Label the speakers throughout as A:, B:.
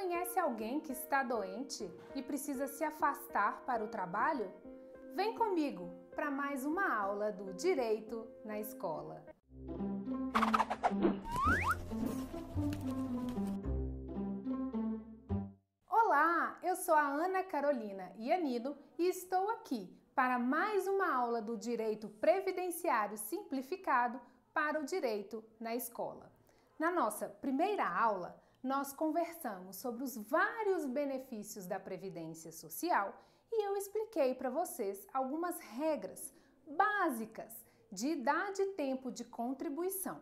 A: Conhece alguém que está doente e precisa se afastar para o trabalho? Vem comigo para mais uma aula do Direito na Escola. Olá, eu sou a Ana Carolina Iannino e estou aqui para mais uma aula do Direito Previdenciário Simplificado para o Direito na Escola. Na nossa primeira aula, nós conversamos sobre os vários benefícios da Previdência Social e eu expliquei para vocês algumas regras básicas de idade e tempo de contribuição.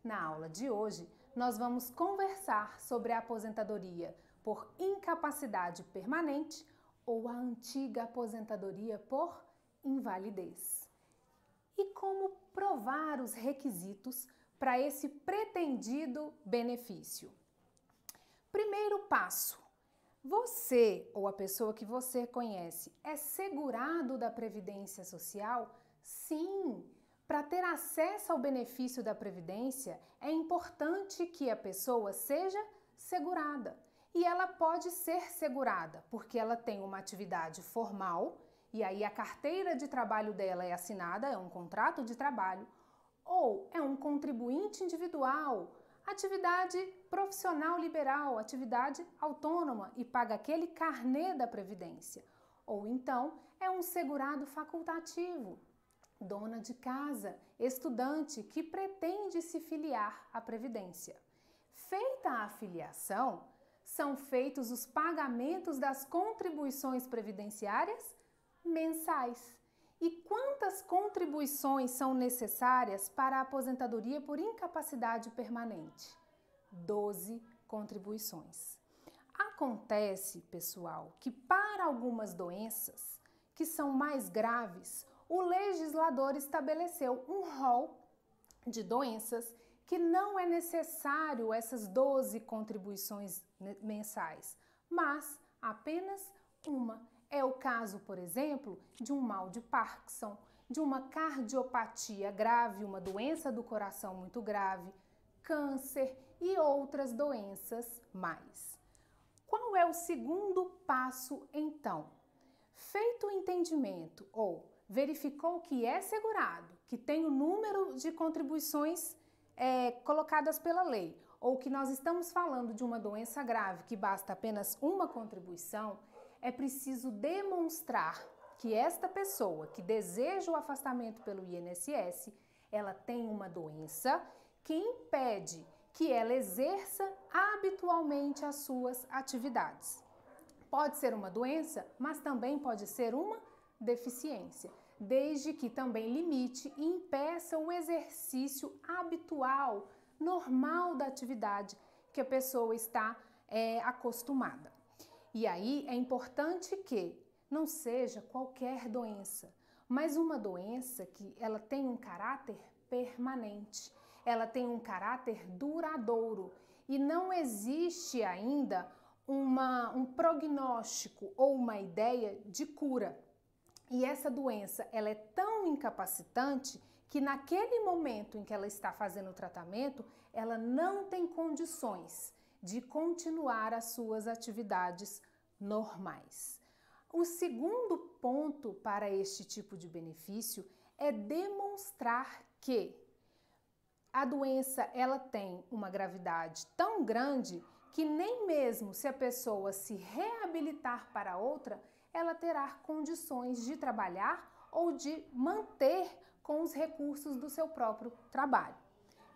A: Na aula de hoje, nós vamos conversar sobre a aposentadoria por incapacidade permanente ou a antiga aposentadoria por invalidez. E como provar os requisitos para esse pretendido benefício. Primeiro passo: você ou a pessoa que você conhece é segurado da Previdência Social? Sim! Para ter acesso ao benefício da Previdência, é importante que a pessoa seja segurada. E ela pode ser segurada porque ela tem uma atividade formal, e aí a carteira de trabalho dela é assinada, é um contrato de trabalho, ou é um contribuinte individual, atividade profissional liberal, atividade autônoma e paga aquele carnê da Previdência. Ou então é um segurado facultativo, dona de casa, estudante que pretende se filiar à Previdência. Feita a filiação, são feitos os pagamentos das contribuições previdenciárias mensais. E quantas contribuições são necessárias para a aposentadoria por incapacidade permanente? 12 contribuições. Acontece, pessoal, que para algumas doenças que são mais graves, o legislador estabeleceu um rol de doenças que não é necessário essas 12 contribuições mensais, mas apenas uma. É o caso, por exemplo, de um mal de Parkinson, de uma cardiopatia grave, uma doença do coração muito grave, câncer e outras doenças mais. Qual é o segundo passo, então? Feito o entendimento ou verificou que é segurado, que tem o número de contribuições colocadas pela lei, ou que nós estamos falando de uma doença grave que basta apenas uma contribuição, é preciso demonstrar que esta pessoa que deseja o afastamento pelo INSS, ela tem uma doença que impede que ela exerça habitualmente as suas atividades. Pode ser uma doença, mas também pode ser uma deficiência, desde que também limite e impeça o exercício habitual, normal da atividade que a pessoa está acostumada. E aí é importante que não seja qualquer doença, mas uma doença que ela tem um caráter permanente, ela tem um caráter duradouro e não existe ainda um prognóstico ou uma ideia de cura. E essa doença ela é tão incapacitante que naquele momento em que ela está fazendo o tratamento, ela não tem condições de continuar as suas atividades normais. O segundo ponto para este tipo de benefício é demonstrar que a doença ela tem uma gravidade tão grande que nem mesmo se a pessoa se reabilitar para outra, ela terá condições de trabalhar ou de manter com os recursos do seu próprio trabalho.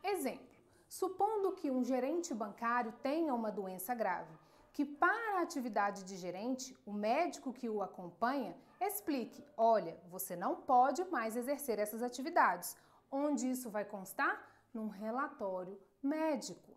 A: Exemplo: supondo que um gerente bancário tenha uma doença grave, que para a atividade de gerente, o médico que o acompanha explique: olha, você não pode mais exercer essas atividades. Onde isso vai constar? Num relatório médico.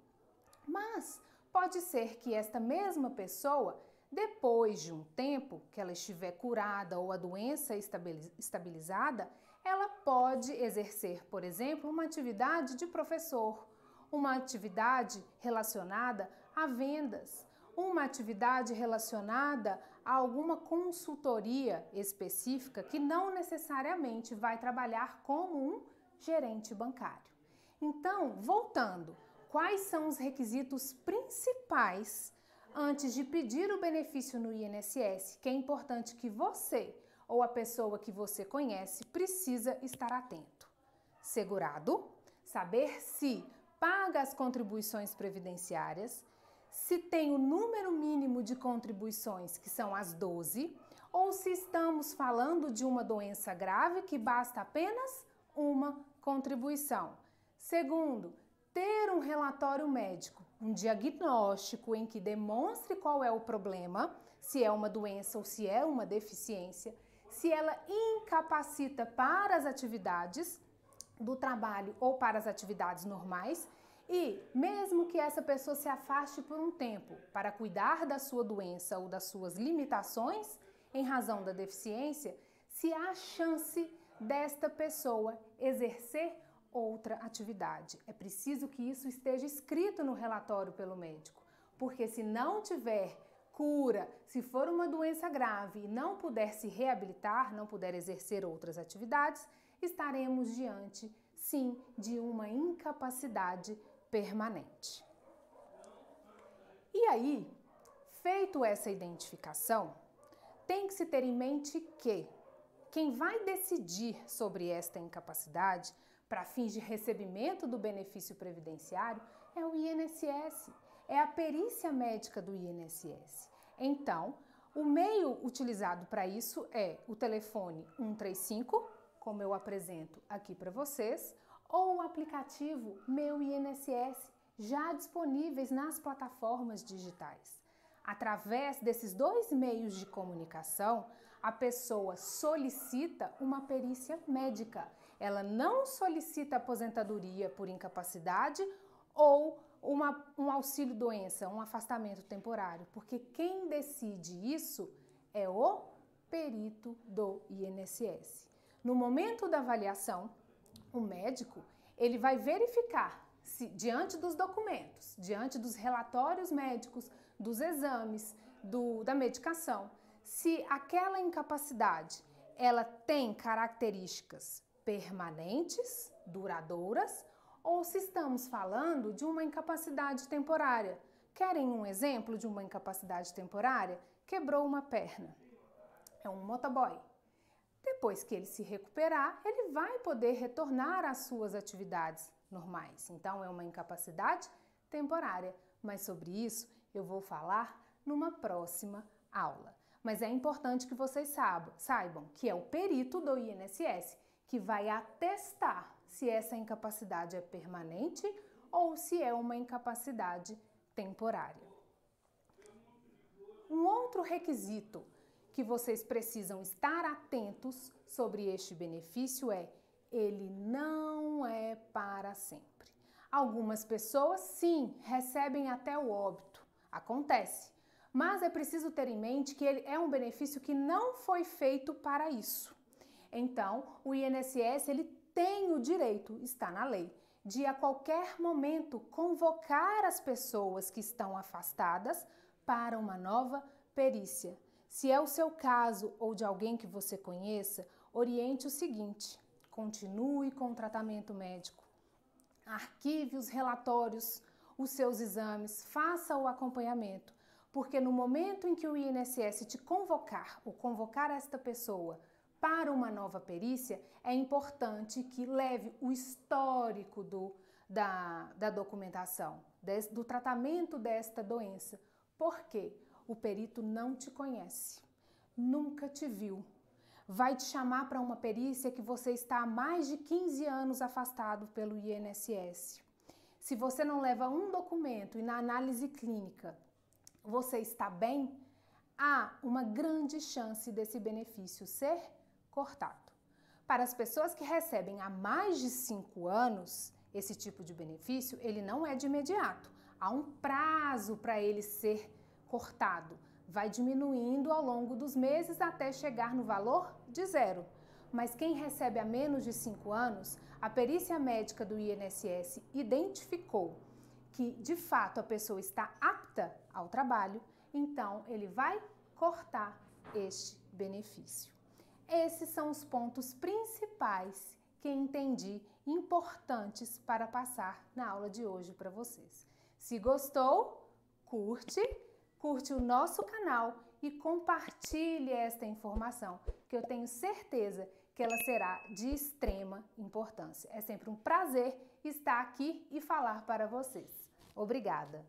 A: Mas pode ser que esta mesma pessoa, depois de um tempo que ela estiver curada ou a doença estabilizada, ela pode exercer, por exemplo, uma atividade de professor, uma atividade relacionada a vendas, uma atividade relacionada a alguma consultoria específica que não necessariamente vai trabalhar como um gerente bancário. Então, voltando, quais são os requisitos principais antes de pedir o benefício no INSS, que é importante que você ou a pessoa que você conhece precisa estar atento. Segurado, saber se paga as contribuições previdenciárias, se tem o número mínimo de contribuições, que são as 12, ou se estamos falando de uma doença grave que basta apenas uma contribuição. Segundo, ter um relatório médico, um diagnóstico em que demonstre qual é o problema, se é uma doença ou se é uma deficiência, se ela incapacita para as atividades do trabalho ou para as atividades normais e, mesmo que essa pessoa se afaste por um tempo para cuidar da sua doença ou das suas limitações em razão da deficiência, se há chance desta pessoa exercer outra atividade. É preciso que isso esteja escrito no relatório pelo médico, porque se não tiver cura, se for uma doença grave e não puder se reabilitar, não puder exercer outras atividades, estaremos diante, sim, de uma incapacidade permanente. E aí, feito essa identificação, tem que se ter em mente que quem vai decidir sobre esta incapacidade para fins de recebimento do benefício previdenciário é o INSS, é a perícia médica do INSS. Então, o meio utilizado para isso é o telefone 135, como eu apresento aqui para vocês, ou o aplicativo Meu INSS, já disponíveis nas plataformas digitais. Através desses dois meios de comunicação, a pessoa solicita uma perícia médica. Ela não solicita aposentadoria por incapacidade ou um auxílio-doença, um afastamento temporário, porque quem decide isso é o perito do INSS. No momento da avaliação, o médico ele vai verificar se, diante dos documentos, diante dos relatórios médicos, dos exames, da medicação, se aquela incapacidade ela tem características permanentes, duradouras, ou se estamos falando de uma incapacidade temporária. Querem um exemplo de uma incapacidade temporária? Quebrou uma perna. É um motoboy. Depois que ele se recuperar, ele vai poder retornar às suas atividades normais. Então, é uma incapacidade temporária. Mas sobre isso eu vou falar numa próxima aula. Mas é importante que vocês saibam que é o perito do INSS que vai atestar se essa incapacidade é permanente ou se é uma incapacidade temporária. Um outro requisito que vocês precisam estar atentos sobre este benefício é: ele não é para sempre. Algumas pessoas, sim, recebem até o óbito, acontece, mas é preciso ter em mente que ele é um benefício que não foi feito para isso. Então, o INSS ele tem o direito, está na lei, de a qualquer momento convocar as pessoas que estão afastadas para uma nova perícia. Se é o seu caso ou de alguém que você conheça, oriente o seguinte: continue com o tratamento médico, arquive os relatórios, os seus exames, faça o acompanhamento, porque no momento em que o INSS te convocar ou convocar esta pessoa para uma nova perícia, é importante que leve o histórico da documentação, do tratamento desta doença. Por quê? O perito não te conhece, nunca te viu. Vai te chamar para uma perícia que você está há mais de 15 anos afastado pelo INSS. Se você não leva um documento e na análise clínica você está bem, há uma grande chance desse benefício ser cortado. Para as pessoas que recebem há mais de 5 anos, esse tipo de benefício, ele não é de imediato. Há um prazo para ele ser cortado. Vai diminuindo ao longo dos meses até chegar no valor de 0. Mas quem recebe há menos de 5 anos, a perícia médica do INSS identificou que, de fato, a pessoa está apta ao trabalho, então ele vai cortar este benefício. Esses são os pontos principais que entendi importantes para passar na aula de hoje para vocês. Se gostou, curte, curte o nosso canal e compartilhe esta informação, que eu tenho certeza que ela será de extrema importância. É sempre um prazer estar aqui e falar para vocês. Obrigada!